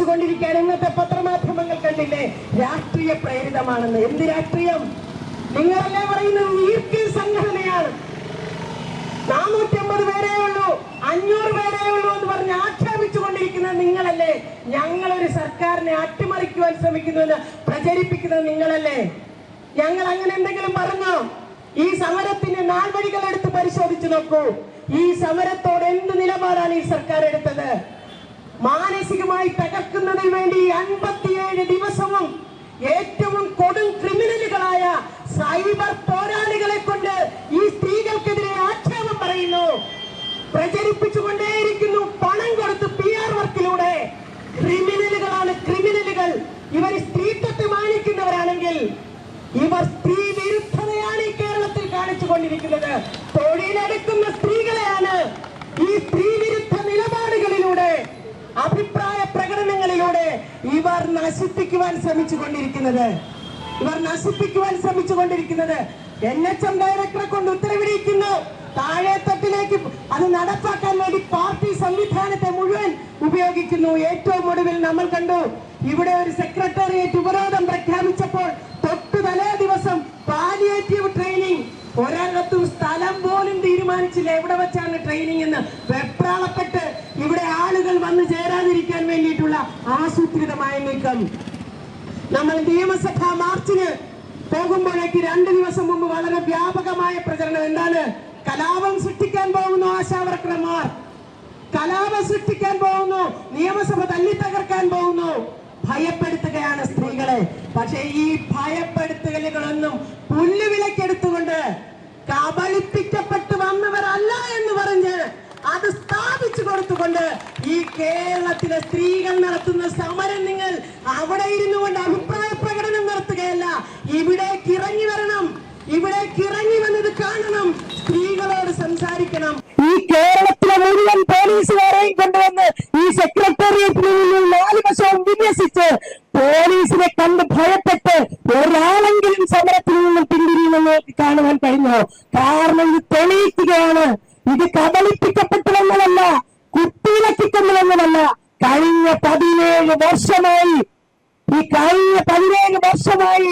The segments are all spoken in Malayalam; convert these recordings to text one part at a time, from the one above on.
പ്രചരിപ്പിച്ചുകൊണ്ടിരിക്കാൻ ഇന്നത്തെ പത്രമാധ്യമങ്ങൾ കണ്ടില്ലേ? രാഷ്ട്രീയ പ്രേരിതമാണെന്ന്. എന്ത് രാഷ്ട്രീയം? നിങ്ങളല്ലേ പറയുന്നത് ഈർക്കിൽ സംഘടനയാണ്. 450 പേരേ ഉള്ളൂ, 500 പേരേ ഉള്ളൂ എന്ന് പറഞ്ഞ് ആക്ഷേപിച്ചുകൊണ്ടിരിക്കുന്നത് നിങ്ങളല്ലേ? ഞങ്ങളൊരു സർക്കാരിനെ അട്ടിമറിക്കുവാൻ ശ്രമിക്കുന്നുവെന്ന് പ്രചരിപ്പിക്കുന്നത് നിങ്ങളല്ലേ? ഞങ്ങൾ അങ്ങനെ എന്തെങ്കിലും പറഞ്ഞോ? ഈ സമരത്തിന്റെ നാൾവഴികൾ എടുത്ത് പരിശോധിച്ചു നോക്കൂ. ഈ സമരത്തോട് എന്ത് നിലപാടാണ് ഈ സർക്കാർ എടുത്തത്? മാനസികമായി തകർക്കുന്നതിന് വേണ്ടി 57 ദിവസവും ഏറ്റവും കൊടും ക്രിമിനലുകളായ സൈബർ പോരാളികളെ കൊണ്ട് ഈ സ്ത്രീകൾക്കെതിരെ ആക്ഷേപം പറയുന്നു, പ്രചരിപ്പിച്ചുകൊണ്ടേയിരിക്കുന്നു. പണം കൊടുത്ത് PR വർക്കിലൂടെ. ക്രിമിനലുകളാണ് ക്രിമിനലുകൾ. ഇവർ സ്ത്രീത്വത്തെ മാനിക്കുന്നവരാണെങ്കിൽ ഇവർ സ്ത്രീ വിരുദ്ധതയാണ് ഈ കേരളത്തിൽ കാണിച്ചുകൊണ്ടിരിക്കുന്നത്. തൊഴിലെടുക്കുന്ന സ്ത്രീകളെയാണ് ഈ സ്ത്രീ വിരുദ്ധ നിലപാടുകളിലൂടെ, അഭിപ്രായ പ്രകടനങ്ങളിലൂടെ ഇവർ നശിപ്പിക്കുവാൻ ശ്രമിച്ചുകൊണ്ടിരിക്കുന്നത്. NHM ഡയറക്ടറെ കൊണ്ട് ഉത്തരവിടിയിക്കുന്നു. താഴെത്തട്ടിലേക്ക് അത് നടപ്പാക്കാൻ വേണ്ടി പാർട്ടി സംവിധാനത്തെ മുഴുവൻ ഉപയോഗിക്കുന്നു. ഏറ്റവും ഒടുവിൽ നമ്മൾ കണ്ടു, ഇവിടെ ഒരു സെക്രട്ടേറിയറ്റ് ഉപരോധം പ്രഖ്യാപിച്ചപ്പോൾ തൊട്ടു തലേ ദിവസം പാലിയേറ്റീവ് ട്രെയിനിങ്. ഒരിടത്തും സ്ഥലം പോലും തീരുമാനിച്ചില്ല എവിടെ വെച്ചാണ് ട്രെയിനിങ് എന്ന്. വെപ്രാളപ്പെട്ട് ഇവിടെ ആളുകൾ വന്നു ചേരാതിരിക്കാൻ വേണ്ടിയിട്ടുള്ള ആസൂത്രിതമായ നീക്കം. നമ്മൾ നിയമസഭാ മാർച്ചിന് പോകുമ്പോഴേക്ക് 2 ദിവസം മുമ്പ് വളരെ വ്യാപകമായ പ്രചരണം. എന്താണ്? കലാപം സൃഷ്ടിക്കാൻ പോകുന്നു ആശാവർക്കർമാർ, കലാപം സൃഷ്ടിക്കാൻ പോകുന്നു, നിയമസഭ തല്ലി തകർക്കാൻ പോകുന്നു, ഭയപ്പെടുത്തുകയാണ് സ്ത്രീകളെ. പക്ഷേ ഈ ഭയപ്പെടുത്തലുകളൊന്നും പുല്ലുവിലക്കെടുത്തുകൊണ്ട് കബളിപ്പിക്കപ്പെട്ട് വന്നവരല്ല എന്ന് പറഞ്ഞ് അത് സ്ഥാപിച്ചു കൊടുത്തുകൊണ്ട് ഈ കേരളത്തിലെ സ്ത്രീകൾ നടത്തുന്ന സമരം നിങ്ങൾ അവിടെ ഇരുന്നു കൊണ്ട് അഭിപ്രായ പ്രകടനം നടത്തുകയല്ല, ഇവിടേക്ക് ഇറങ്ങി വരണം. ഇവിടേക്ക് ഇറങ്ങി വന്നത് കാണണം, സ്ത്രീകളോട് സംസാരിക്കണം. ഈ കേരളത്തിലെ മുഴുവൻ പോലീസുകാരെയും കൊണ്ടുവന്ന് ഈ സെക്രട്ടേറിയറ്റിന് മുന്നിൽ 4 വശവും വിന്യസിച്ച് പോലീസിനെ കണ്ട് ഭയപ്പെട്ട് ഒരാളെങ്കിലും സമരത്തിൽ നിന്നും പിന്തിരിയുമെന്ന് കാണുവാൻ കഴിഞ്ഞോ? കാരണം ഇത് തെളിയിക്കുകയാണ്. ഇത് കബളിപ്പിക്കപ്പെട്ടുവെന്നതല്ല, കുത്തിയിളക്കിക്കൊണ്ടുവെന്നതല്ല. കഴിഞ്ഞ 17 വർഷമായി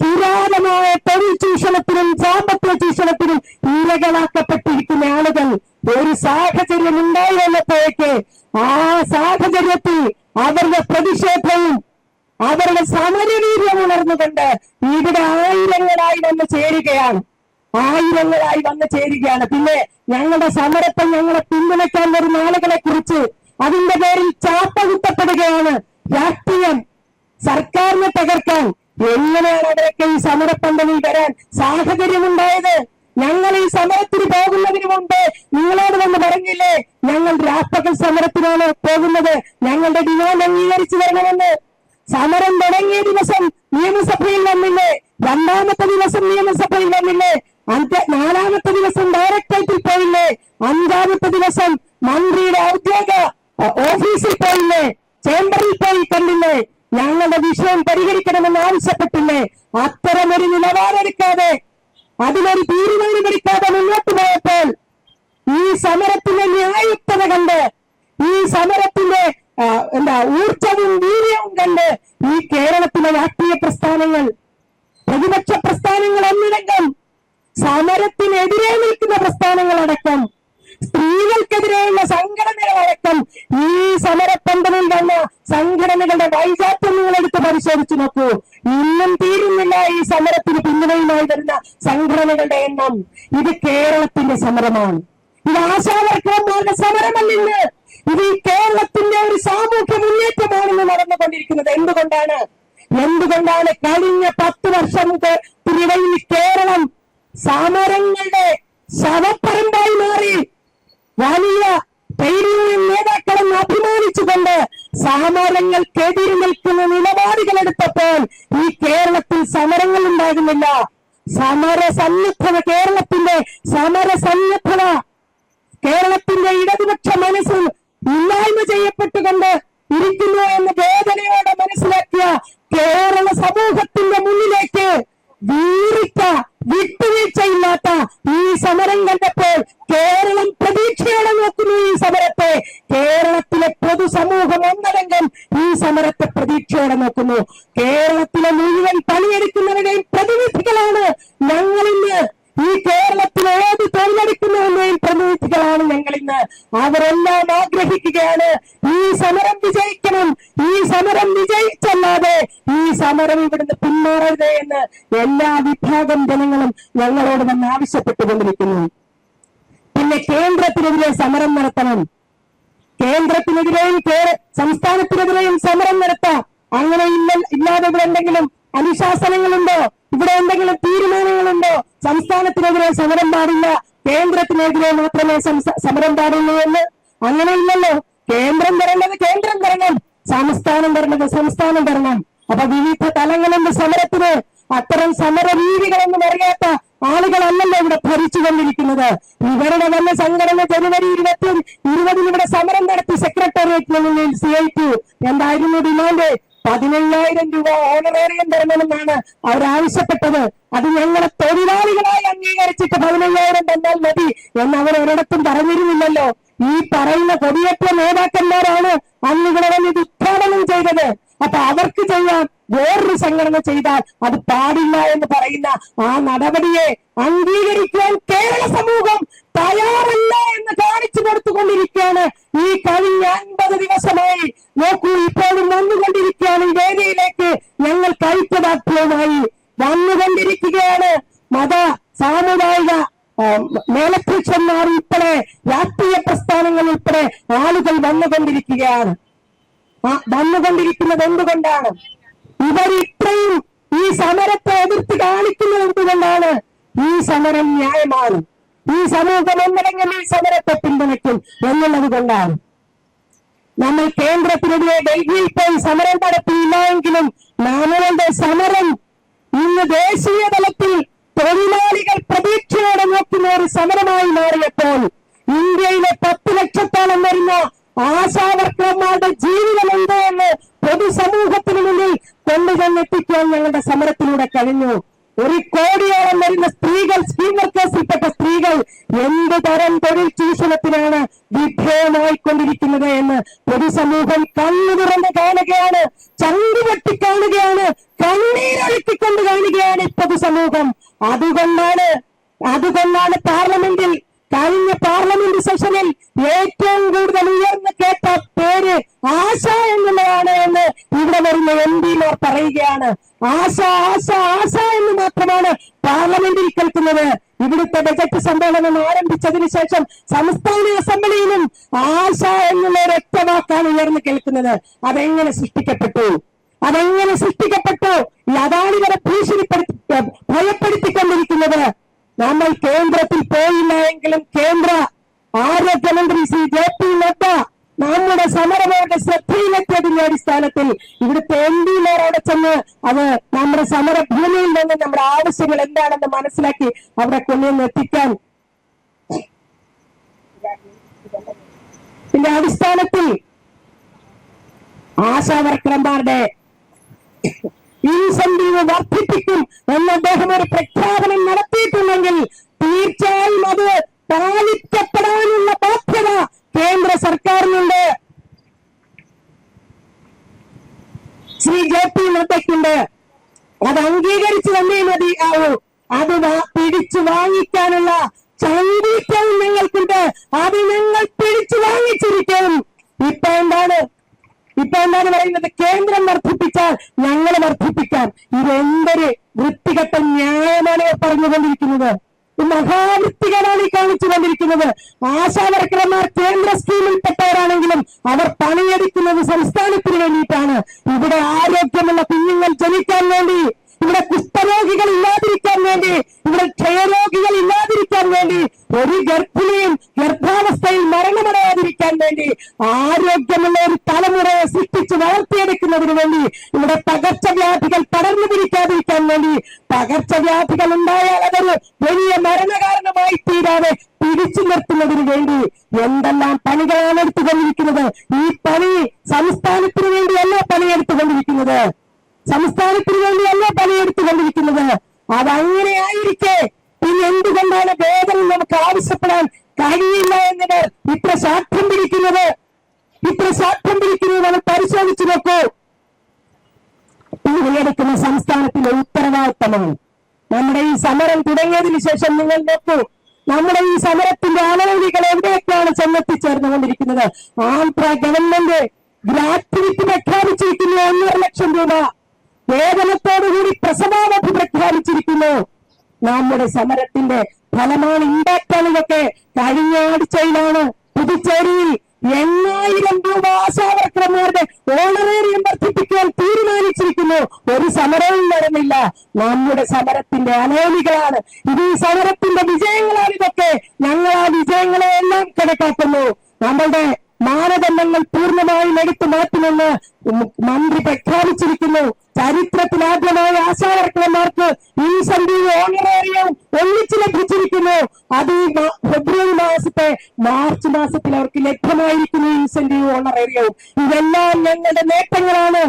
പുരാതനമായ തൊഴിൽ ചൂഷണത്തിനും സാമ്പത്തിക ചൂഷണത്തിനും ഇരകളാക്കപ്പെട്ടിരിക്കുന്ന ആളുകൾ ഒരു സാഹചര്യം ഉണ്ടായി വന്നപ്പോഴേക്ക് ആ സാഹചര്യത്തിൽ അവരുടെ പ്രതിഷേധവും അവരുടെ സമരവീര്യം ഉണർന്നുകൊണ്ട് ഇവിടെ ആയിരങ്ങളായി വന്ന് ചേരുകയാണ്. പിന്നെ ഞങ്ങളുടെ സമരത്തെ ഞങ്ങളെ പിന്തുണയ്ക്കാൻ വരുന്ന ആളുകളെ കുറിച്ച് അതിന്റെ പേരിൽ ചാപ്പ കുത്തപ്പെടുകയാണ് രാഷ്ട്രീയം. സർക്കാരിനെ തകർക്കാൻ എങ്ങനെയാണ് അവരൊക്കെ ഈ സമരപ്പന്തലിൽ വരാൻ സാഹചര്യമുണ്ടായത്? ഞങ്ങൾ ഈ സമരത്തിന് പോകുന്നതിന് മുമ്പ് നിങ്ങളോട് വന്ന് പറഞ്ഞില്ലേ, ഞങ്ങൾ രാഷ്ട്രപതി സമരത്തിനാണ് പോകുന്നത്, ഞങ്ങളുടെ ഡിമാൻഡ് അംഗീകരിച്ചു തരണമെന്ന്. സമരം തുടങ്ങിയ ദിവസം നിയമസഭയിൽ വന്നില്ലേ, 2ാമത്തെ ദിവസം നിയമസഭയിൽ വന്നില്ലേ, 4ാമത്തെ ദിവസം ഡയറക്ടറേറ്റിൽ പോയില്ലേ, 5ാമത്തെ ദിവസം മന്ത്രിയുടെ ഔദ്യോഗിക ഓഫീസിൽ പോയില്ലേ, ചേംബറിൽ പോയി കണ്ടില്ലേ, ഞങ്ങളുടെ വിഷയം പരിഹരിക്കണമെന്ന് ആവശ്യപ്പെട്ടില്ലേ? അത്തരമൊരു നിലപാടെടുക്കാതെ, അതിനൊരു തീരുമാനമെടുക്കാതെ മുന്നോട്ട് പോയപ്പോൾ ഈ സമരത്തിന്റെ ന്യായത്വത കണ്ട്, ഈ സമരത്തിന്റെ ഊർജവും വീര്യവും കണ്ട് ഈ കേരളത്തിലെ രാഷ്ട്രീയ പ്രസ്ഥാനങ്ങൾ, പ്രതിപക്ഷ പ്രസ്ഥാനങ്ങൾ ഒന്നിടങ്കം, സമരത്തിനെതിരെ നിൽക്കുന്ന പ്രസ്ഥാനങ്ങളടക്കം, സ്ത്രീകൾക്കെതിരെയുള്ള സംഘടനകളടക്കം ഈ സമരപ്പന്തലിൽ വന്ന സംഘടനകളുടെ വൈജാത്യം നിങ്ങളെടുത്ത് പരിശോധിച്ചു നോക്കൂ. ഇന്നും തീരുന്നില്ല ഈ സമരത്തിന് പിന്തുണയുമായി വരുന്ന സംഘടനകളുടെ എണ്ണം. ഇത് കേരളത്തിന്റെ സമരമാണ്. ഇത് ആശാവർക്കർമാരുടെ സമരമല്ലെന്ന്. ഇത് ഈ കേരളത്തിന്റെ ഒരു സാമൂഹ്യ മുന്നേറ്റമാണെന്ന് നടന്നുകൊണ്ടിരിക്കുന്നത്. എന്തുകൊണ്ടാണ് കഴിഞ്ഞ 10 വർഷത്തിനിടയിൽ കേരളം സമരങ്ങളുടെ ശവപ്പറമ്പായി മാറി? വലിയ ധൈര്യവും നേതാക്കളെന്ന് അഭിമാനിച്ചുകൊണ്ട് സമരങ്ങൾക്കെതിരെ നിൽക്കുന്ന നിലപാടുകൾ എടുത്തപ്പോൾ ഈ കേരളത്തിൽ സമരങ്ങൾ ഉണ്ടാകുന്നില്ല. സമരസന്നദ്ധത, കേരളത്തിന്റെ സമരസന്നദ്ധത, കേരളത്തിന്റെ ഇടതുപക്ഷ മനസ്സ് ഇല്ലായ്മ ചെയ്യപ്പെട്ടുകൊണ്ട് ഇരിക്കുന്നു എന്ന് വേദനയോടെ മനസ്സിലാക്കിയ കേരള സമൂഹത്തിന്റെ മുന്നിലേക്ക് വീറിച്ച വിട്ടുവീഴ്ചയില്ലാത്ത ഈ സമരം കണ്ടപ്പോൾ കേരളം പ്രതീക്ഷയോടെ നോക്കുന്നു. ഈ സമരത്തെ കേരളത്തിലെ പൊതുസമൂഹം ഒന്നടങ്കം ഈ എന്ന് അവരെല്ലാം ആഗ്രഹിക്കുകയാണ്. ഈ സമരം വിജയിക്കണം, ഈ സമരം വിജയിച്ചല്ലാതെ ഈ സമരം ഇവിടുന്ന് പിന്മാറരുത് എന്ന് എല്ലാ വിഭാഗം ജനങ്ങളും ഞങ്ങളോട് വന്ന് ആവശ്യപ്പെട്ടുകൊണ്ടിരിക്കുന്നു. പിന്നെ കേന്ദ്രത്തിനെതിരെ സമരം നടത്തണം, കേന്ദ്രത്തിനെതിരെയും സംസ്ഥാനത്തിനെതിരെയും സമരം നടത്താം. അങ്ങനെ ഇല്ലാതെ ഇവിടെ എന്തെങ്കിലും അനുശാസനങ്ങളുണ്ടോ, ഇവിടെ എന്തെങ്കിലും തീരുമാനങ്ങളുണ്ടോ? സംസ്ഥാനത്തിനെതിരെ സമരം പാടില്ല, കേന്ദ്രത്തിനെതിരെ മാത്രമേ സമരം പാടുള്ളൂ എന്ന്? അങ്ങനെയില്ലല്ലോ. കേന്ദ്രം തരേണ്ടത് കേന്ദ്രം തരണം, സംസ്ഥാനം തരേണ്ടത് സംസ്ഥാനം തരണം. അപ്പൊ വിവിധ തലങ്ങളുണ്ട് സമരത്തിന്. അത്തരം സമര രീതികളൊന്നും അറിയാത്ത ആളുകളല്ലല്ലോ ഇവിടെ ഭരിച്ചുകൊണ്ടിരിക്കുന്നത്. ഇവരുടെ വന്ന സംഘടന ജനുവരി 20 ഇവിടെ സമരം നടത്തി സെക്രട്ടേറിയറ്റിന് മുന്നിൽ CIT. എന്തായിരുന്നു ഡിമാൻഡ്? 15,000 രൂപ ഓണറേറിയം തരണമെന്നാണ് അവർ ആവശ്യപ്പെട്ടത്. അത് ഞങ്ങളെ തൊഴിലാളികളായി അംഗീകരിച്ചിട്ട് 15,000 തന്നാൽ മതി എന്ന് അവർ ഒരിടത്തും പറഞ്ഞിരുന്നില്ലല്ലോ. ഈ പറയുന്ന കൊടിയേറ്റ നേതാക്കന്മാരാണ് അന്ന് ഇവിടെ വന്ന് ഇത് ഉദ്ഘാടനം ചെയ്തത്. അപ്പൊ അവർക്ക് ചെയ്യാൻ വേറൊരു സംഘടന ചെയ്താൽ അത് പാടില്ല എന്ന് പറയുന്ന ആ നടപടിയെ അംഗീകരിക്കാൻ കേരള സമൂഹം തയ്യാറല്ല എന്ന് കാണിച്ചു കൊടുത്തുകൊണ്ടിരിക്കുകയാണ്. ഈ കഴിഞ്ഞ 50 ദിവസമായി നോക്കൂ, ഇപ്പോഴും വന്നുകൊണ്ടിരിക്കുകയാണ്. ഈ വേദിയിലേക്ക് ഞങ്ങൾ ഐക്യദാർഢ്യവുമായി വന്നുകൊണ്ടിരിക്കുകയാണ്. മത സാമുദായിക മേലധ്യക്ഷന്മാർ ഉൾപ്പെടെ രാഷ്ട്രീയ പ്രസ്ഥാനങ്ങൾ ഉൾപ്പെടെ ആളുകൾ വന്നുകൊണ്ടിരിക്കുകയാണ്. വന്നുകൊണ്ടിരിക്കുന്നത് എന്തുകൊണ്ടാണ്? ഇവർ ഇത്രയും ഈ സമരത്തെ എതിർത്ത് കാണിക്കുന്നത് എന്തുകൊണ്ടാണ്? ഈ സമരം ന്യായമാണ്, ഈ സമൂഹം ഒന്നല്ലെങ്കിൽ ഈ സമരത്തെ പിന്തുണയ്ക്കും എന്നുള്ളത് കൊണ്ടാണ്. നമ്മൾ കേന്ദ്രത്തിനെതിരെ ഡൽഹിയിൽ പോയി സമരം നടത്തിയില്ല എങ്കിലും നമ്മളുടെ സമരം ഇന്ന് ദേശീയ തലത്തിൽ തൊഴിലാളികൾ പ്രതീക്ഷയോടെ നോക്കുന്ന ഒരു സമരമായി മാറിയപ്പോൾ ഇന്ത്യയിലെ 10 ലക്ഷത്തോളം വരുന്ന ആശാവർക്കർമാരുടെ ജീവിതം എന്ത് എന്ന് പൊതുസമൂഹത്തിന് മുന്നിൽ കൊണ്ടുചെന്നെത്തിക്കാൻ ഞങ്ങളുടെ സമരത്തിലൂടെ കഴിഞ്ഞു. 1 കോടിയോളം വരുന്ന സ്ത്രീകൾ, സ്കീം വർക്കേഴ്സിൽപ്പെട്ട സ്ത്രീകൾ എന്ത് തരം തൊഴിൽ ചൂഷണത്തിനാണ് വിധേയമായിക്കൊണ്ടിരിക്കുന്നത് എന്ന് പൊതുസമൂഹം കണ്ണു തുറന്ന് കാണുകയാണ്, ചങ്കുപൊട്ടി കാണുകയാണ്, കണ്ണീരൊഴുക്കിക്കൊണ്ട് കാണുകയാണ് ഈ പൊതുസമൂഹം. അതുകൊണ്ടാണ് പാർലമെന്റിൽ കഴിഞ്ഞ പാർലമെന്റ് സെഷനിൽ ഏറ്റവും കൂടുതൽ ഉയർന്നു കേട്ട പേര് ആശ എന്നുള്ളതാണ് എന്ന് ഇവിടെ വരുന്ന MP-മാർ പറയുകയാണ്. ആശ ആശ ആശ എന്ന് മാത്രമാണ് പാർലമെന്റിൽ കേൾക്കുന്നത്. ഇവിടുത്തെ ബജറ്റ് സമ്മേളനം ആരംഭിച്ചതിന് ശേഷം സംസ്ഥാന അസംബ്ലിയിലും ആശ എന്നുള്ള ഒരൊറ്റ വാക്കാണ് ഉയർന്നു കേൾക്കുന്നത്. അതെങ്ങനെ സൃഷ്ടിക്കപ്പെട്ടു? അതാണ് ഇവരെ ഭയപ്പെടുത്തിക്കൊണ്ടിരിക്കുന്നത്. നമ്മൾ കേന്ദ്രത്തിൽ പോയില്ല എങ്കിലും കേന്ദ്ര ആരോഗ്യമന്ത്രി ശ്രീ JP നദ്ദ നമ്മുടെ സമരമവരുടെ ശ്രദ്ധയിലെത്തിയതിന്റെ അടിസ്ഥാനത്തിൽ ഇവിടുത്തെ MP-മാർ അവിടെ ചെന്ന് അത് നമ്മുടെ സമരഭൂമിയിൽ നിന്ന് നമ്മുടെ ആവശ്യങ്ങൾ എന്താണെന്ന് മനസ്സിലാക്കി അവിടെ കൊണ്ടുവന്ന് എത്തിക്കാൻ ഇതിന്റെ അടിസ്ഥാനത്തിൽ ആശാവർക്കർമാരുടെ ഇൻസെന്റീവ് വർദ്ധിപ്പിക്കും എന്ന് അദ്ദേഹം ഒരു പ്രഖ്യാപനം നടത്തിയിട്ടുണ്ടെങ്കിൽ തീർച്ചയായും അത് പാലിക്കപ്പെടാനുള്ള ബാധ്യത കേന്ദ്ര സർക്കാരിനുണ്ട്, ശ്രീ JP നദ്ദയ്ക്കുണ്ട്. അത് അംഗീകരിച്ചു തന്നേ മതിയാവൂ. അത് പിടിച്ചു വാങ്ങിക്കാനുള്ള ചങ്കൂറ്റവും ഞങ്ങൾക്കുണ്ട്. അത് ഞങ്ങൾ പിടിച്ചു വാങ്ങിച്ചിരിക്കും. ഇപ്പൊ എന്താണ് പറയുന്നത്? കേന്ദ്രം വർദ്ധിപ്പിച്ചാൽ ഞങ്ങൾ വർദ്ധിപ്പിക്കാം. ഇതെന്തൊരു വൃത്തികെട്ട ന്യായമാണ് പറഞ്ഞുകൊണ്ടിരിക്കുന്നത്. മഹാവൃത്തികേടാണ് ഈ കാണിച്ചുകൊണ്ടിരിക്കുന്നത്. ആശാവർക്കർമാർ കേന്ദ്ര സ്കീമിൽപ്പെട്ടവരാണെങ്കിലും അവർ പണിയെടുക്കുന്നത് സംസ്ഥാനത്തിന് വേണ്ടിയിട്ടാണ്. ഇവിടെ ആരോഗ്യമുള്ള കുഞ്ഞുങ്ങൾ ജനിക്കാൻ വേണ്ടി, ഇവിടെ കുഷ്ഠരോഗികൾ ഇല്ലാതിരിക്കാൻ വേണ്ടി, ഇവിടെ ക്ഷയരോഗികൾ ഇല്ലാതിരിക്കാൻ വേണ്ടി, ഒരു ഗർഭിണിയും ഗർഭാവസ്ഥയിൽ മരണമടയാതിരിക്കാൻ വേണ്ടി, ആരോഗ്യമുള്ള ഒരു തലമുറയെ സൃഷ്ടിച്ച് വളർത്തിയെടുക്കുന്നതിന് വേണ്ടി, ഇവിടെ പകർച്ചവ്യാധികൾ പടർന്നു പിടിക്കാതിരിക്കാൻ വേണ്ടി, പകർച്ചവ്യാധികൾ ഉണ്ടായാൽ അതൊരു വലിയ മരണകാരണമായി തീരാതെ പിടിച്ചു നിർത്തുന്നതിന് വേണ്ടി എന്തെല്ലാം പണികളാണ് എടുത്തുകൊണ്ടിരിക്കുന്നത്. ഈ പണി സംസ്ഥാനത്തിന് വേണ്ടിയല്ല പണിയെടുത്തുകൊണ്ടിരിക്കുന്നത്, അതങ്ങനെയായിരിക്കെ പിന്നെ എന്തുകൊണ്ടാണ് വേതനം നമുക്ക് ആവശ്യപ്പെടാൻ കഴിയില്ല എന്നവർ ഇത്ര ശാഠ്യം പിടിക്കുന്നത് നമ്മൾ പരിശോധിച്ചു നോക്കൂ. പണിയെടുക്കുന്ന സംസ്ഥാനത്തിലെ ഉത്തരവാദിത്തമാണ്. നമ്മുടെ ഈ സമരം തുടങ്ങിയതിനു ശേഷം നിങ്ങൾ നോക്കൂ, നമ്മുടെ ഈ സമരത്തിന്റെ അനവധികൾ എവിടെയൊക്കെയാണ് ചെന്നെത്തി നടത്തിക്കൊണ്ടിരിക്കുന്നത്. ആന്ധ്ര ഗവൺമെന്റ് ഗ്രാറ്റുവിറ്റി പ്രഖ്യാപിച്ചിരിക്കുന്നു. 1.5 ലക്ഷം രൂപ വേതനത്തോടുകൂടി പ്രസവാവധി പ്രഖ്യാപിച്ചിരിക്കുന്നു. നമ്മുടെ സമരത്തിന്റെ ഫലമാണ്, ഇമ്പാക്റ്റാണ് ഇതൊക്കെ. കഴിഞ്ഞ ആഴ്ചയിലാണ് പുതുച്ചേരിയിൽ 8,000 രൂപ ആശാവർക്കർമാരുടെ ഓണറേറിയം വർദ്ധിപ്പിക്കാൻ തീരുമാനിച്ചിരിക്കുന്നു. ഒരു സമരവും നടന്നില്ല. നമ്മുടെ സമരത്തിന്റെ അനേമികളാണ് ഇത്. ഈ സമരത്തിന്റെ വിജയങ്ങളാണ് ഇതൊക്കെ. ഞങ്ങൾ ആ വിജയങ്ങളെ എല്ലാം കണക്കാക്കുന്നു. നമ്മളുടെ മാനദണ്ഡങ്ങൾ പൂർണ്ണമായും എടുത്തു മാറ്റുമെന്ന് മന്ത്രി പ്രഖ്യാപിച്ചിരിക്കുന്നു. ചരിത്രത്തിലാദ്യമായി ആശാവർക്കർമാർക്ക് ഇൻസെന്റീവ് ഓണറേറിയം ഒന്നിച്ച് ലഭിച്ചിരിക്കുന്നു. അത് ഫെബ്രുവരി മാസത്തെ മാർച്ച് മാസത്തിൽ അവർക്ക് ലഭ്യമായിരിക്കുന്നു ഇൻസെന്റീവ് ഓണറേറിയവും. ഇതെല്ലാം ഞങ്ങളുടെ നേട്ടങ്ങളാണ്.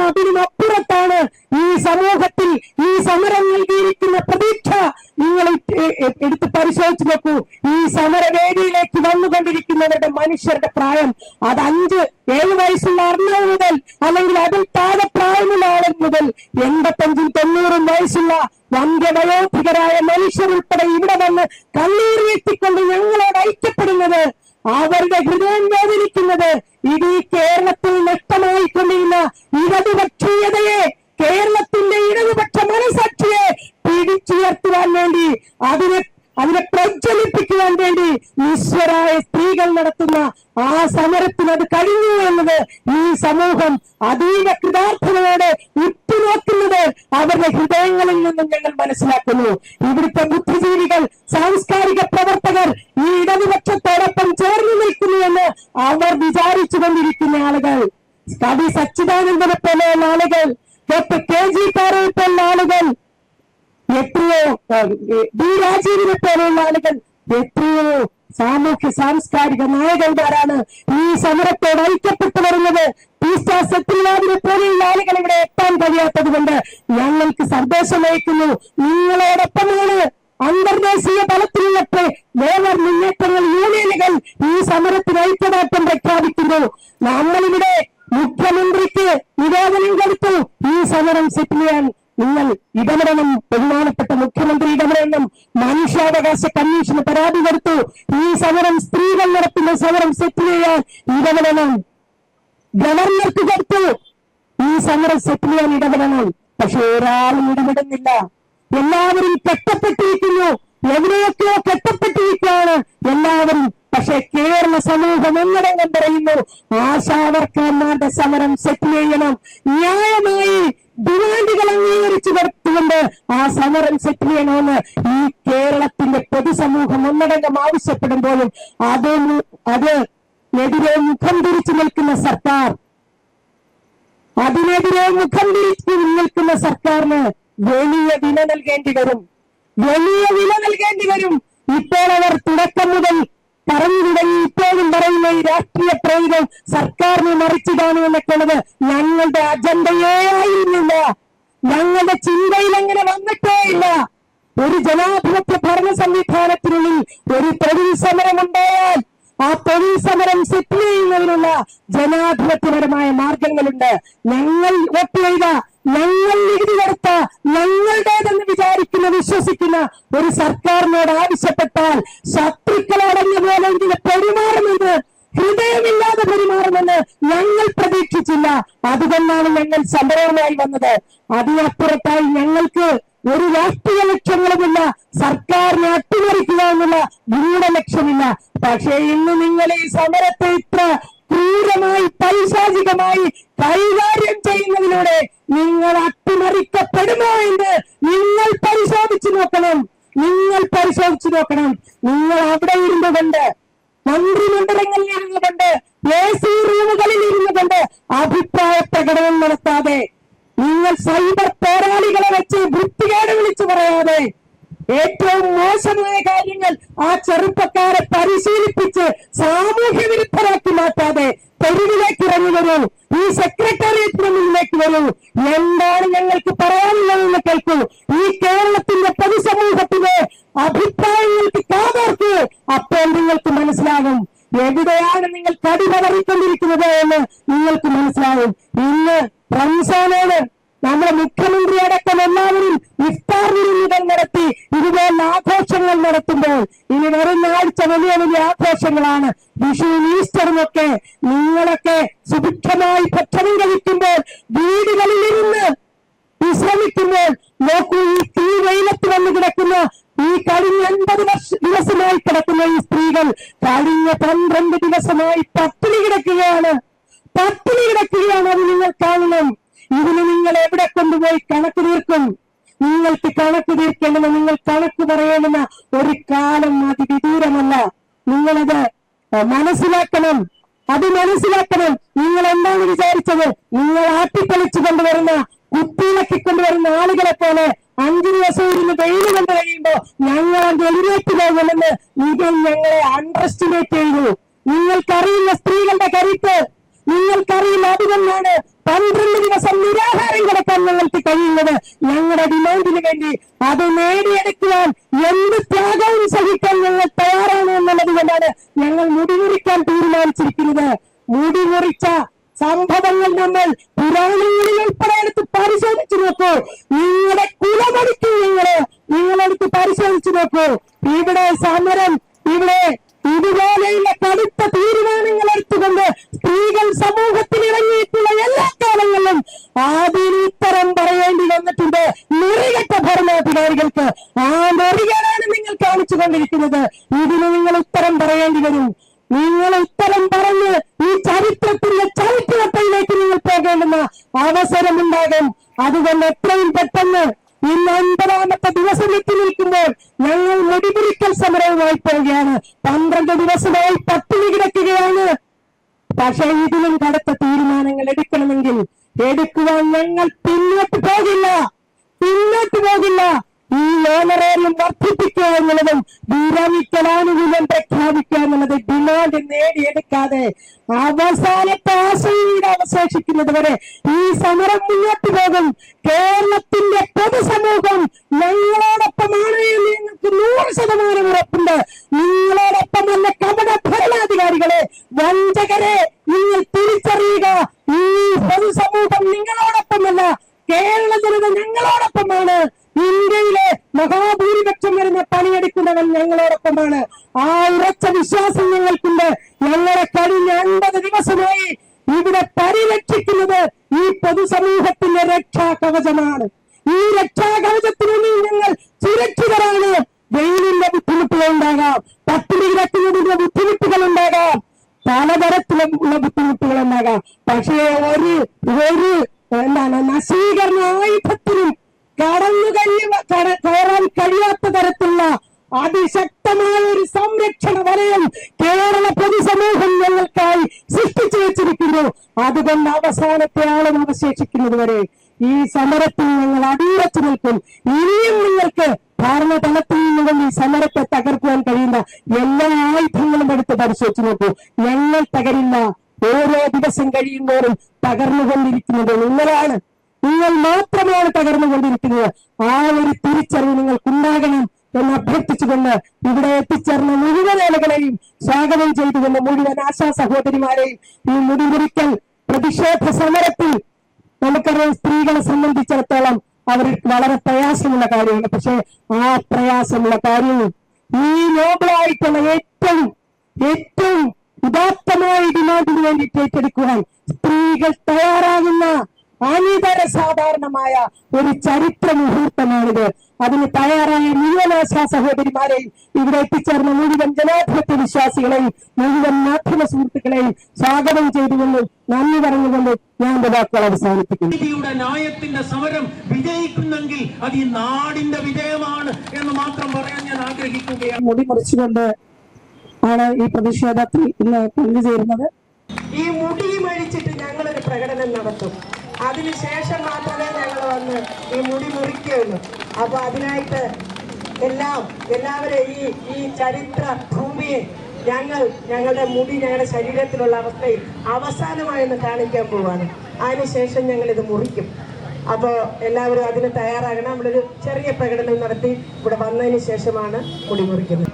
അതിനുമപ്പുറത്താണ് ഈ സമൂഹത്തിൽ ഈ സമരം നൽകിയിരിക്കുന്ന പ്രതീക്ഷ. നിങ്ങൾ എടുത്ത് പരിശോധിച്ചു നോക്കൂ. ഈ സമരവേദിയിലേക്ക് വന്നുകൊണ്ടിരിക്കുന്നവരുടെ മനുഷ്യരുടെ പ്രായം അത് 5-7 വയസ്സുള്ള അർണവ് മുതൽ, അല്ലെങ്കിൽ അതിൽ താഴെ പ്രായമുള്ള ആളുകൾ മുതൽ 85-90 വയസ്സുള്ള വന്ധ്യവയോധികരായ മനുഷ്യരുൾപ്പെടെ ഇവിടെ വന്ന് കണ്ണീർ വീഴ്ത്തിക്കൊണ്ട് ഞങ്ങളോട് ഐക്യപ്പെടുന്നത്, അവരുടെ ഹൃദയം വേദനിക്കുന്നത് ഇത് ഈ കേരളത്തിൽ നഷ്ടമായിക്കൊണ്ടിരുന്ന ഇടതുപക്ഷീയതയെ, കേരളത്തിന്റെ ഇടതുപക്ഷ മനസാക്ഷിയെ പിടിച്ചുയർത്തുവാൻ വേണ്ടി, അതിനെ പ്രജ്വലിപ്പിക്കുവാൻ വേണ്ടി ഈശ്വരായ സ്ത്രീകൾ നടത്തുന്ന ആ സമരത്തിന് അത് കഴിഞ്ഞു എന്നത് ഈ സമൂഹം അതീവ കൃതാർത്ഥതയോടെ ഉറ്റുനോക്കുന്നത് അവരുടെ ഹൃദയങ്ങളിൽ നിന്നും ഞങ്ങൾ മനസ്സിലാക്കുന്നു. ഇവിടുത്തെ ബുദ്ധിജീവികൾ, സാംസ്കാരിക പ്രവർത്തകർ ഈ ഇടതുപക്ഷത്തോടൊപ്പം ചേർന്ന് നിൽക്കുന്നുവെന്ന് അവർ വിചാരിച്ചു കൊണ്ടിരിക്കുന്ന ആളുകൾ, കവി സച്ചിദാനന്ദനെ പോലെയുള്ള ആളുകൾ, KG കാരെ പോലുള്ള ആളുകൾ, എത്രയോ ഡി രാജീവിനെ പോലെയുള്ള ആളുകൾ, എത്രയോ സാമൂഹ്യ സാംസ്കാരിക നായകന്മാരാണ് ഈ സമരത്തോട് ഐക്യപ്പെട്ടു വരുന്നത്. സത്യവാദിനെ പോലെയുള്ള ആളുകൾ ഇവിടെ എത്താൻ കഴിയാത്തത് കൊണ്ട് ഞങ്ങൾക്ക് സന്ദേശം അയക്കുന്നു. നിങ്ങളോടൊപ്പമാണ് അന്തർദേശീയ തലത്തിലുള്ള ലേബർ മുന്നേറ്റങ്ങൾ, യൂണിയനുകൾ ഈ സമരത്തിന് ഐക്യദാർഢ്യം പ്രഖ്യാപിക്കുന്നു. നമ്മളിവിടെ മുഖ്യമന്ത്രിക്ക് നിവേദനം കൊടുത്തു. ഈ സമരം സെറ്റിൽ ചെയ്യാൻ നിങ്ങൾ ഇടപെടണം, ബഹുമാനപ്പെട്ട മുഖ്യമന്ത്രി ഇടപെടണം. മനുഷ്യാവകാശ കമ്മീഷന് പരാതി കൊടുത്തു. ഈ സമരം, സ്ത്രീകൾ നടത്തുന്ന സമരം സെറ്റിൽ ചെയ്യാൻ ഇടപെടണം. ഗവർണർക്ക് കൊടുത്തു. ഈ സമരം സെറ്റിൽ ചെയ്യാൻ ഇടപെടണം. പക്ഷെ ഒരാളും ഇടപെടുന്നില്ല. എല്ലാവരും കെട്ടപ്പെട്ടിരിക്കുന്നു. എവിടെയൊക്കെയോ കെട്ടപ്പെട്ടിരിക്കുകയാണ് എല്ലാവരും. പക്ഷെ കേരള സമൂഹം എന്നടങ്കം പറയുന്നു, ആശാവർക്കർമാരുടെ സമരം സെറ്റിൽ ചെയ്യണം. ന്യായമായി ഡിമാൻഡുകൾ അംഗീകരിച്ചു കൊടുത്തുകൊണ്ട് ആ സമരം സെറ്റിൽ ചെയ്യണമെന്ന് ഈ കേരളത്തിന്റെ പൊതുസമൂഹം ഒന്നടങ്കം ആവശ്യപ്പെടുമ്പോഴും അതിനെതിരെ മുഖം തിരിച്ചു നിൽക്കുന്ന സർക്കാർ, അതിനെതിരെ മുഖം തിരിച്ചു നിൽക്കുന്ന സർക്കാരിന് വലിയ വില നൽകേണ്ടി വരും. ഇപ്പോൾ അവർ തുടക്കം മുതൽ പറഞ്ഞു തുടങ്ങി. ഇപ്പോഴും പറയുന്ന ഈ രാഷ്ട്രീയ പ്രയോഗം സർക്കാരിനെ മറിച്ചിടാണ് എന്നൊക്കെയുള്ളത് ഞങ്ങളുടെ അജണ്ടയേ ആയിരുന്നില്ല. ഞങ്ങളുടെ ചിന്തയിൽ അങ്ങനെ വന്നിട്ടേ ഇല്ല. ഒരു ജനാധിപത്യ ഭരണ സംവിധാനത്തിനുള്ളിൽ ഒരു തൊഴിൽ സമരം ഉണ്ടായാൽ ആ തൊഴിൽ സമരം സെറ്റിൽ ചെയ്യുന്നതിനുള്ള ജനാധിപത്യപരമായ മാർഗങ്ങളുണ്ട്. ഞങ്ങൾ വോട്ട് ചെയ്ത, ഞങ്ങൾ നികുതി കൊടുത്ത, ഞങ്ങളുടേതെന്ന് വിശ്വസിക്കുന്ന ഒരു സർക്കാരിനോട് ആവശ്യപ്പെട്ടാൽ ശത്രുക്കളോടെന്ന പോലെ ഇതിനെ പെരുമാറുമെന്ന്, ഹൃദയമില്ലാതെ പെരുമാറുമെന്ന് ഞങ്ങൾ പ്രതീക്ഷിച്ചില്ല. അതുകൊണ്ടാണ് ഞങ്ങൾ സമരവുമായി വന്നത്. അതിനപ്പുറത്തായി ഞങ്ങൾക്ക് ഒരു രാഷ്ട്രീയ ലക്ഷ്യങ്ങളുമില്ല. സർക്കാരിനെ അട്ടിമറിക്കുക എന്നുള്ള ഗൂഢലക്ഷ്യമില്ല. പക്ഷേ ഇന്ന് നിങ്ങൾ ഈ സമരത്തെ ഇത്ര ക്രൂരമായി, പൈശാചികമായി കൈകാര്യം ചെയ്യുന്നതിലൂടെ നിങ്ങൾ അട്ടിമറിക്കപ്പെടുമോ എന്ന് നിങ്ങൾ പരിശോധിച്ചു നോക്കണം. നിങ്ങൾ അവിടെ ഇരുന്നുകൊണ്ട്, മന്ത്രിമണ്ഡലങ്ങളിൽ ഇരുന്നുകൊണ്ട്, AC റൂമുകളിൽ ഇരുന്നുകൊണ്ട് അഭിപ്രായ പ്രകടനം നടത്താതെ, നിങ്ങൾ സൈബർ പോരാളികളെ വെച്ച് വൃത്തികേട് വിളിച്ചു പറയാതെ, ഏറ്റവും മോശമായ കാര്യങ്ങൾ ആ ചെറുപ്പക്കാരെ പരിശീലിപ്പിച്ച് സാമൂഹ്യ വിരുദ്ധരാക്കി മാറ്റാതെ തെരുവിലേക്ക് ഇറങ്ങി വരൂ. ഈ സെക്രട്ടേറിയറ്റിന് മുന്നിലേക്ക് വരൂ. എന്താണ് ഞങ്ങൾക്ക് പറയാനുള്ളതെന്ന് കേൾക്കൂ. ഈ കേരളത്തിന്റെ പൊതുസമൂഹത്തിന്റെ അഭിപ്രായങ്ങൾക്ക് കാതോർക്ക്. അപ്പോൾ നിങ്ങൾക്ക് മനസ്സിലാകും എവിടെയാണ് നിങ്ങൾ കടിപതറിക്കൊണ്ടിരിക്കുന്നത് എന്ന് നിങ്ങൾക്ക് മനസ്സിലാകും. ഇന്ന് റംസാനാണ്. നമ്മുടെ മുഖ്യമന്ത്രി അടക്കം എല്ലാവരും ഇഫ്താർ വിരുന്നുകൾ നടത്തി, ഇതുപോലുള്ള ആഘോഷങ്ങൾ നടത്തി. എത്തുമ്പോൾ ഇനി വരുന്ന ആഴ്ച വലിയ വലിയ ആഘോഷങ്ങളാണ്. വിഷുവും ഈസ്റ്ററുമൊക്കെ നിങ്ങളൊക്കെ സുഭിക്ഷമായി ഭക്ഷണം കഴിക്കുമ്പോൾ വീടുകളിലിരുന്ന് വിശ്രമിക്കുമ്പോൾ നോക്കൂ, ഈ തീ വെയിലത്ത് വന്ന് കിടക്കുന്ന ഈ കഴിഞ്ഞ 50 ദിവസമായി കിടക്കുന്ന ഈ സ്ത്രീകൾ കഴിഞ്ഞ 12 ദിവസമായി പട്ടിണി കിടക്കുകയാണ്. അത് നിങ്ങൾ കാണണം. ഇതിന് നിങ്ങൾ എവിടെ കൊണ്ടുപോയി കണക്ക് തീർക്കും? നിങ്ങൾക്ക് കണക്ക് തീർക്കേണ്ടത്, നിങ്ങൾ കണക്ക് പറയേണ്ടുന്ന ഒരു കാലം അതിവിദൂരമല്ല. നിങ്ങളത് മനസ്സിലാക്കണം. നിങ്ങൾ എന്താണ് വിചാരിച്ചത്? നിങ്ങൾ ആട്ടിപ്പൊളിച്ചു കൊണ്ടുവരുന്ന, കുത്തിയിളക്കിക്കൊണ്ടുവരുന്ന ആളുകളെ പോലെ 5 ദിവസം ഇരുന്ന് വെയിൽ കൊണ്ട് കഴിയുമ്പോ ഞങ്ങൾ അത് എഴുന്നേറ്റ് പോകുമെന്ന് നിങ്ങൾ ഞങ്ങളെ അണ്ടർഎസ്റ്റിമേറ്റ് ചെയ്തു. നിങ്ങൾക്കറിയില്ല സ്ത്രീകളുടെ കരുത്ത്, നിങ്ങൾക്കറിയില്ല. അതുകൊണ്ടാണ് 12 ദിവസം നിരാഹാരം കിടക്കാൻ ഞങ്ങൾക്ക് കഴിയുന്നത്. ഞങ്ങളുടെ ഡിമാൻഡിന് വേണ്ടി അത് നേടിയെടുക്കുവാൻ എന്ത് ത്യാഗവും സഹിക്കാൻ ഞങ്ങൾ തയ്യാറാണ് എന്നുള്ളത് കൊണ്ടാണ് ഞങ്ങൾ മുടിമുറിക്കാൻ തീരുമാനിച്ചിരിക്കുന്നത്. മുടിമുറിച്ച സംഭവങ്ങൾ നമ്മൾ പുരാണങ്ങളിൽ ഉൾപ്പെടെ എടുത്ത് പരിശോധിച്ചു നോക്കൂ. നിങ്ങളുടെ കുലമടിക്കും നിങ്ങളെടുത്ത് പരിശോധിച്ചു നോക്കൂ. ഇവിടെ സമരം, ഇവിടെ ഇതുപോലെയുള്ള കടുത്ത തീരുമാനങ്ങൾ എടുത്തുകൊണ്ട് സ്ത്രീകൾ സമൂഹത്തിൽ ഇറങ്ങിയിട്ടുള്ള എല്ലാ കാലങ്ങളിലും അതിന് ഉത്തരം പറയേണ്ടി വന്നിട്ടുണ്ട് നെറികെട്ട ഭരണാധികാരികൾക്ക്. ആ നെറികളാണ് നിങ്ങൾ കാണിച്ചു കൊണ്ടിരിക്കുന്നത്. ഇതിന് നിങ്ങൾ ഉത്തരം പറയേണ്ടി വരും. നിങ്ങൾ ഉത്തരം പറഞ്ഞ് ഈ ചരിത്രത്തിന്റെ ചരിത്രത്തിലേക്ക് നിങ്ങൾ പോകേണ്ടുന്ന അവസരമുണ്ടാകും. അതുകൊണ്ട് എത്രയും പെട്ടെന്ന് ഇന്ന് 50ാമത്തെ ദിവസം എത്തി നിൽക്കുമ്പോൾ ഞങ്ങൾ മുടിപിടിക്കൽ സമരവുമായി പോവുകയാണ്. 12 ദിവസമായി പട്ടിണി കിടക്കുകയാണ്. പക്ഷേ ഇതിലും കടുത്ത തീരുമാനങ്ങൾ എടുക്കണമെങ്കിൽ എടുക്കുവാൻ ഞങ്ങൾ പിന്നോട്ട് പോകില്ല. ഈ ഓണറേറിയം വർദ്ധിപ്പിക്കുക എന്നുള്ളതും വിരമിക്കലാനുകൂല്യം പ്രഖ്യാപിക്കുക എന്നുള്ളത് ഡിമാൻഡ് നേടിയെടുക്കാതെ അവസാനത്തെ ആശയുടെ അവശേഷിക്കുന്നത് വരെ ഈ സമരം മുന്നോട്ട് പോകും. കേരളത്തിന്റെ പൊതുസമൂഹം ഞങ്ങളോടൊപ്പമാണ് എന്ന് ഞങ്ങൾക്ക് 100% ഉറപ്പുണ്ട്. നിങ്ങളോടൊപ്പമല്ല കപട ഭരണാധികാരികളെ, വഞ്ചകരെ നിങ്ങൾ തിരിച്ചറിയുക. ഈ പൊതുസമൂഹം നിങ്ങളോടൊപ്പമല്ല, കേരള ജനത ഞങ്ങളോടൊപ്പമാണ്. ഇന്ത്യയിലെ മഹാഭൂരിപക്ഷം വരുന്ന പണിയെടുക്കുന്നവൻ ഞങ്ങളോടൊപ്പമാണ്. ആ ഉറച്ച വിശ്വാസം ഞങ്ങൾക്കുണ്ട്. ഞങ്ങളെ കഴിഞ്ഞ 50 ദിവസമായി ഇവിടെ പരിരക്ഷിക്കുന്നത് ഈ പൊതുസമൂഹത്തിന്റെ രക്ഷാകവചമാണ്. ഈ രക്ഷാകവചത്തിന് ഞങ്ങൾ സുരക്ഷിതരാണ്. വെയിലിന്റെ ബുദ്ധിമുട്ടുകൾ ഉണ്ടാകാം, പട്ടിണി കിടക്കുന്നതിന്റെ ബുദ്ധിമുട്ടുകൾ ഉണ്ടാകാം, പലതരത്തിലുള്ള ബുദ്ധിമുട്ടുകൾ ഉണ്ടാകാം. പക്ഷേ ഒരു നശീകരണ ആയുധത്തിനും കയറാൻ കഴിയാത്ത തരത്തിലുള്ള അതിശക്തമായ ഒരു സംരക്ഷണ വലയം കേരള പൊതുസമൂഹം ഞങ്ങൾക്കായി സൃഷ്ടിച്ചു വെച്ചിരിക്കുന്നു. അതുകൊണ്ട് അവസാനത്തെ ആളും അവശേഷിക്കുന്നത് വരെ ഈ സമരത്തിൽ ഞങ്ങൾ അടിയുറച്ചു നിൽക്കും. ഇനിയും നിങ്ങൾക്ക് ഭരണതലത്തിൽ നിന്നുകൊണ്ട് ഈ സമരത്തെ തകർക്കുവാൻ കഴിയുന്ന എല്ലാ ആയുധങ്ങളും എടുത്ത് പരിശോധിച്ചു നോക്കൂ. ഞങ്ങൾ തകരില്ല. ഓരോ ദിവസം കഴിയുമ്പോഴും തകർന്നുകൊണ്ടിരിക്കുന്നത് നിങ്ങളാണ്. നിങ്ങൾ മാത്രമാണ് തകർന്നുകൊണ്ടിരിക്കുന്നത്. ആ ഒരു തിരിച്ചറിവ് നിങ്ങൾക്കുണ്ടാകണം എന്ന് അഭ്യർത്ഥിച്ചുകൊണ്ട് ഇവിടെ എത്തിച്ചേർന്ന മുഴുവൻ ആളുകളെയും സ്വാഗതം ചെയ്തുകൊണ്ട് മുഴുവൻ ആശാ സഹോദരിമാരെയും ഈ മുടിമുറിക്കൽ പ്രതിഷേധ സമരത്തിൽ നമുക്കറിയാം, സ്ത്രീകളെ സംബന്ധിച്ചിടത്തോളം അവർക്ക് വളരെ പ്രയാസമുള്ള കാര്യമാണ്. പക്ഷെ ആ പ്രയാസമുള്ള കാര്യവും ഈ നോബിളായിട്ടുള്ള ഏറ്റവും ഉദാത്തമായ ഡിമാൻഡിന് വേണ്ടിയിട്ട് ഏറ്റെടുക്കുവാൻ സ്ത്രീകൾ തയ്യാറാകുന്ന അനിതര സാധാരണമായ ഒരു ചരിത്ര മുഹൂർത്തമാണിത്. അതിന് തയ്യാറായ മുഴുവൻ ആശാ സഹോദരിമാരെയും ഇവിടെ എത്തിച്ചേർന്ന മുഴുവൻ ജനാധിപത്യ വിശ്വാസികളെയും മുഴുവൻ മാധ്യമ സുഹൃത്തുക്കളെയും സ്വാഗതം ചെയ്തുകൊണ്ട് നന്ദി പറഞ്ഞുകൊണ്ട് ഞാൻ എന്റെ വാക്കുകൾ അവസാനിപ്പിക്കുന്നു. നീതിയുടെ ന്യായത്തിന്റെ സമരം വിജയിക്കുന്നെങ്കിൽ അത് ഈ നാടിന്റെ വിജയമാണ് എന്ന് മാത്രം പറയാൻ ഞാൻ ആഗ്രഹിക്കുകയാണ്. മുടി മുറിച്ചുകൊണ്ട് ആണ് ഈ പ്രതിഷേധത്തിൽ ഇന്ന് പങ്കുചേരുന്നത്. ഈ മുടി മഴിച്ചിട്ട് ഞങ്ങളൊരു പ്രകടനം നടത്തും. അതിനുശേഷം മാത്രമേ ഞങ്ങൾ വന്ന് ഈ മുടി മുറിക്കുകയുള്ളൂ. അപ്പൊ അതിനായിട്ട് എല്ലാവരും ഈ ചരിത്ര ഭൂമിയെ ഞങ്ങളുടെ മുടി ഞങ്ങളുടെ ശരീരത്തിലുള്ള അവസ്ഥയിൽ അവസാനമായെന്ന് കാണിക്കാൻ പോവാണ്. അതിനുശേഷം ഞങ്ങൾ ഇത് മുറിക്കും. അപ്പോൾ എല്ലാവരും അതിന് തയ്യാറാകണം. നമ്മളൊരു ചെറിയ പ്രകടനം നടത്തി ഇവിടെ വന്നതിന് ശേഷമാണ് മുടി മുറിക്കുന്നത്.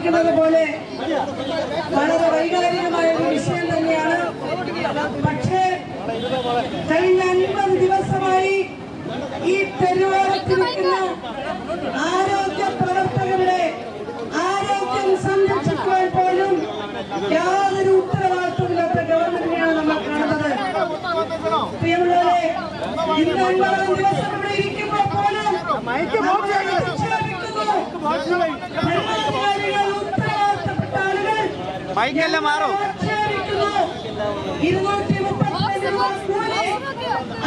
സൂചിപ്പിക്കുന്നത് പോലെ വളരെ വൈകാരികമായ ഒരു വിഷയം തന്നെയാണ്. പക്ഷേ കഴിഞ്ഞ 50 ദിവസമായി ഈ തെരുവോരത്തിരിക്കുന്ന ആരോഗ്യ പ്രവർത്തകരുടെ ആരോഗ്യം സംരക്ഷിക്കുവാൻ പോലും യാതൊരു ഉത്തരവാദിത്വമില്ലാത്ത ഗവൺമെന്റിനെയാണ് നമ്മൾ കാണുന്നത്. പ്രിയമുള്ളവരെ, ഇന്ന് 50 ദിവസം ഇവിടെ ഇരിക്കുമ്പോൾ പോലും ഉത്തരവാദിത്തപ്പെട്ട ആളുകൾ ആക്ഷേപിക്കുന്നു. 235 രൂപ കൂലി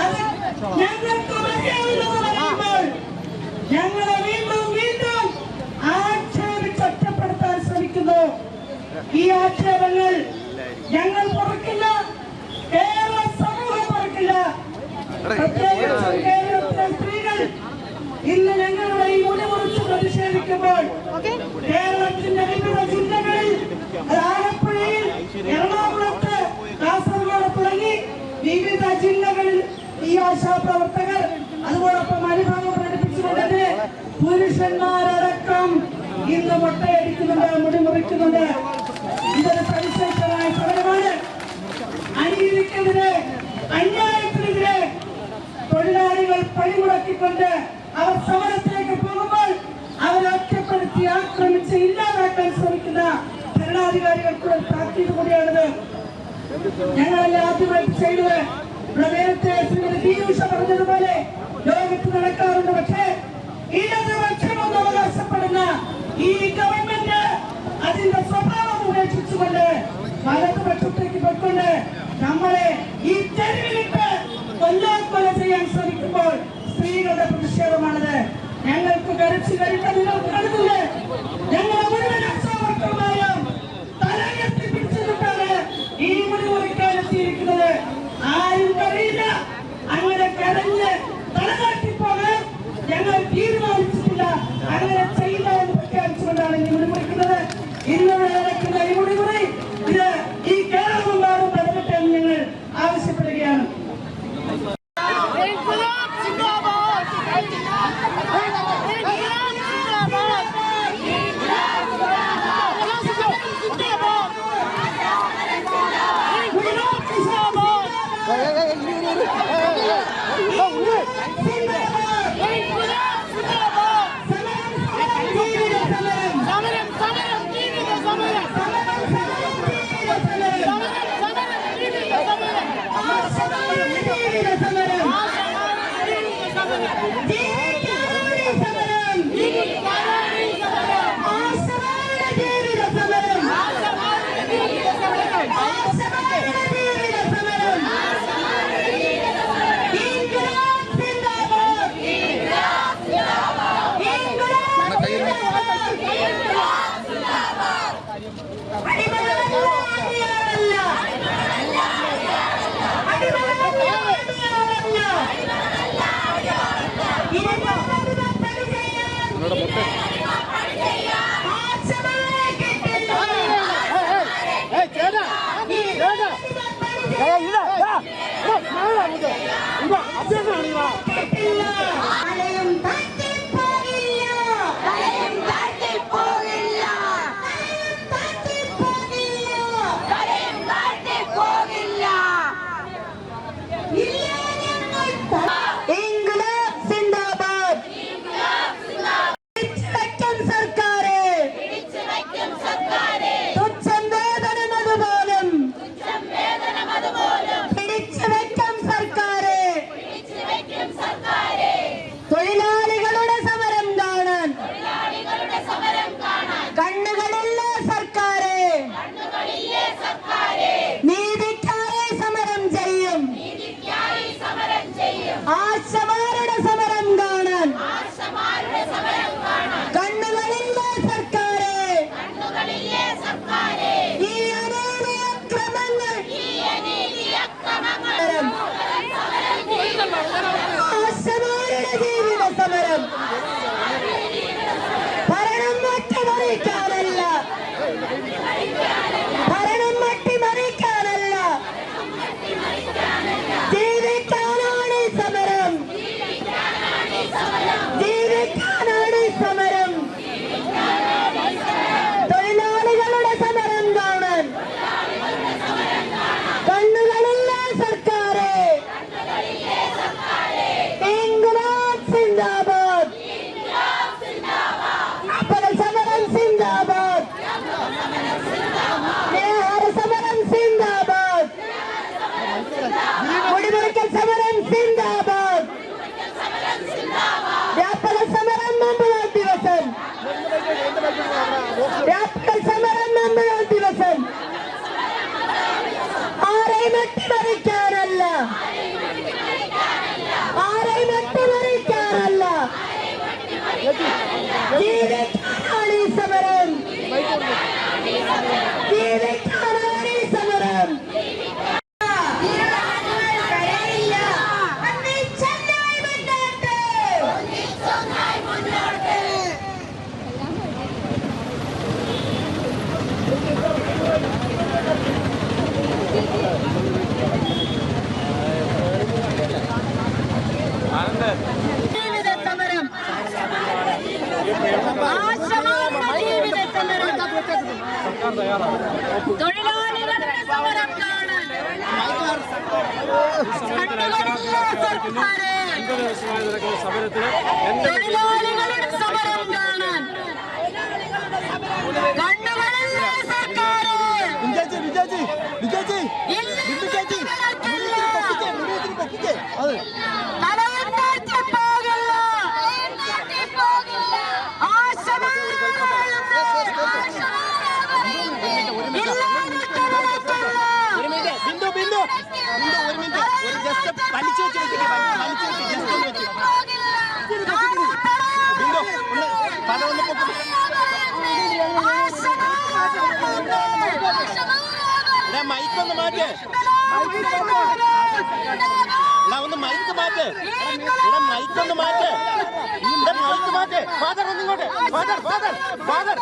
അത് ഞങ്ങൾക്ക് മതിയാവുന്നത് പറയുമ്പോൾ ഞങ്ങളെ വീണ്ടും വീണ്ടും ആക്ഷേപിച്ചൊറ്റപ്പെടുത്താൻ ശ്രമിക്കുന്നു. ഈ ആക്ഷേപങ്ങൾ ഞങ്ങൾ പൊറുക്കില്ല, കേരള സമൂഹം പൊറുക്കില്ല. പ്രത്യേകിച്ചും കേരളത്തിലെ സ്ത്രീകൾ ഇന്ന് ഞങ്ങളുടെ ഈ മുടി മുറിച്ച് പ്രതിഷേധിക്കുമ്പോൾ കേരളത്തിന്റെ വിവിധ ജില്ലകളിൽ, ആലപ്പുഴയിൽ, എറണാകുളത്ത്, കാസർഗോഡ് തുടങ്ങി വിവിധ ജില്ലകളിൽ ഈ ആശാപ്രവർത്തകർ അതോടൊപ്പം അനുഭവം പ്രകടിപ്പിച്ചുകൊണ്ട് പുരുഷന്മാരടക്കം ഇന്ന് മുട്ടയടിക്കുന്നുണ്ട്, മുടി മുറിക്കുന്നുണ്ട്. ഇതൊരു സവിശേഷമായ സമരമാണ്. അനീതിക്കെതിരെ, അന്യായത്തിനെതിരെ തൊഴിലാളികൾ പണിമുടക്കിക്കൊണ്ട് അവർ സമരത്തിലേക്ക് പോകുമ്പോൾ അവരെ ഒറ്റപ്പെടുത്തി ആക്രമിച്ച് ഇല്ലാതാക്കാൻ ശ്രമിക്കുന്ന ഭരണാധികാരികൾക്കുള്ള താക്കീത് കൂടിയാണിത്. ഞങ്ങളെല്ലാം ആദ്യമായി ചെയ്തത് ഇവിടെ നേരത്തെ ശ്രീമതി പീയൂഷ പറഞ്ഞതുപോലെ ലോകത്ത് നടക്കാറുണ്ട്. പക്ഷേ ഇടതുപക്ഷമെന്ന് അവകാശപ്പെടുന്ന ഈ ഗവൺമെന്റ് അതിന്റെ സ്വഭാവം ഉപേക്ഷിച്ചുകൊണ്ട് വലതുപക്ഷത്തേക്ക് പോയിക്കൊണ്ട് നമ്മളെ ഈ തെരുവിലിട്ട് കൊല്ലാക്കൊല ചെയ്യാൻ ശ്രമിക്കുമ്പോൾ സ്ത്രീകളുടെ പ്രതിഷേധമാണിത്. ഞങ്ങൾക്ക് കരച്ചു കഴിക്കാൻ നിങ്ങൾക്ക് കരുതില്ലേ? ഞങ്ങളെ മുഴുവൻ അക്ഷോഭർക്കമായും തലയത്തി പിടിച്ചിട്ടാണ് ഈ മുടി മുറിക്കാനെത്തിയിരിക്കുന്നത്. ആരും കഴിയില്ല. അങ്ങനെ കരഞ്ഞ് തലതാട്ടിപ്പോകാൻ ഞങ്ങൾ തീരുമാനിച്ചിട്ടില്ല. അങ്ങനെ ചെയ്യില്ല എന്ന് പ്രഖ്യാപിച്ചുകൊണ്ടാണ് ഈ മുടി മുറിക്കുന്നത്. ഇന്നിവിടെ നടക്കുന്ന ഈ മുടിമുറി ഇത് ഈ കേരളമെമ്പാടും നടക്കട്ടെ എന്ന് ഞങ്ങൾ ആവശ്യപ്പെടുകയാണ്. സിന്ദാബാദ് വ്യാപക സമരം 9 ദിവസം വ്യാപക സമരം 9 ദിവസം ആരെയും അട്ടിമറിക്കാനല്ല ആരെയും അട്ടിമറിക്കാനല്ല ജീവിക്കാനാണ് ഈ സമരം ജീവിക്കാനാണ് ഈ സമരം ജീവിത സമരം ആശമാരുടെ ജീവിത സമരം തൊഴിലാളികളുടെ സമരം കാണാൻ തൊഴിലാളികളുടെ സമരം കാണാൻ കണ്ണുകളില്ല സർക്കാർ മൈക്കൊന്ന് മാറ്റ് ഒന്ന് മൈക്ക് മാറ്റ് മൈക്കൊന്ന് മാറ്റ് മൈക്ക് മാറ്റ് ഫാദർ ഒന്നിങ്ങോട്ട് ഫാദർ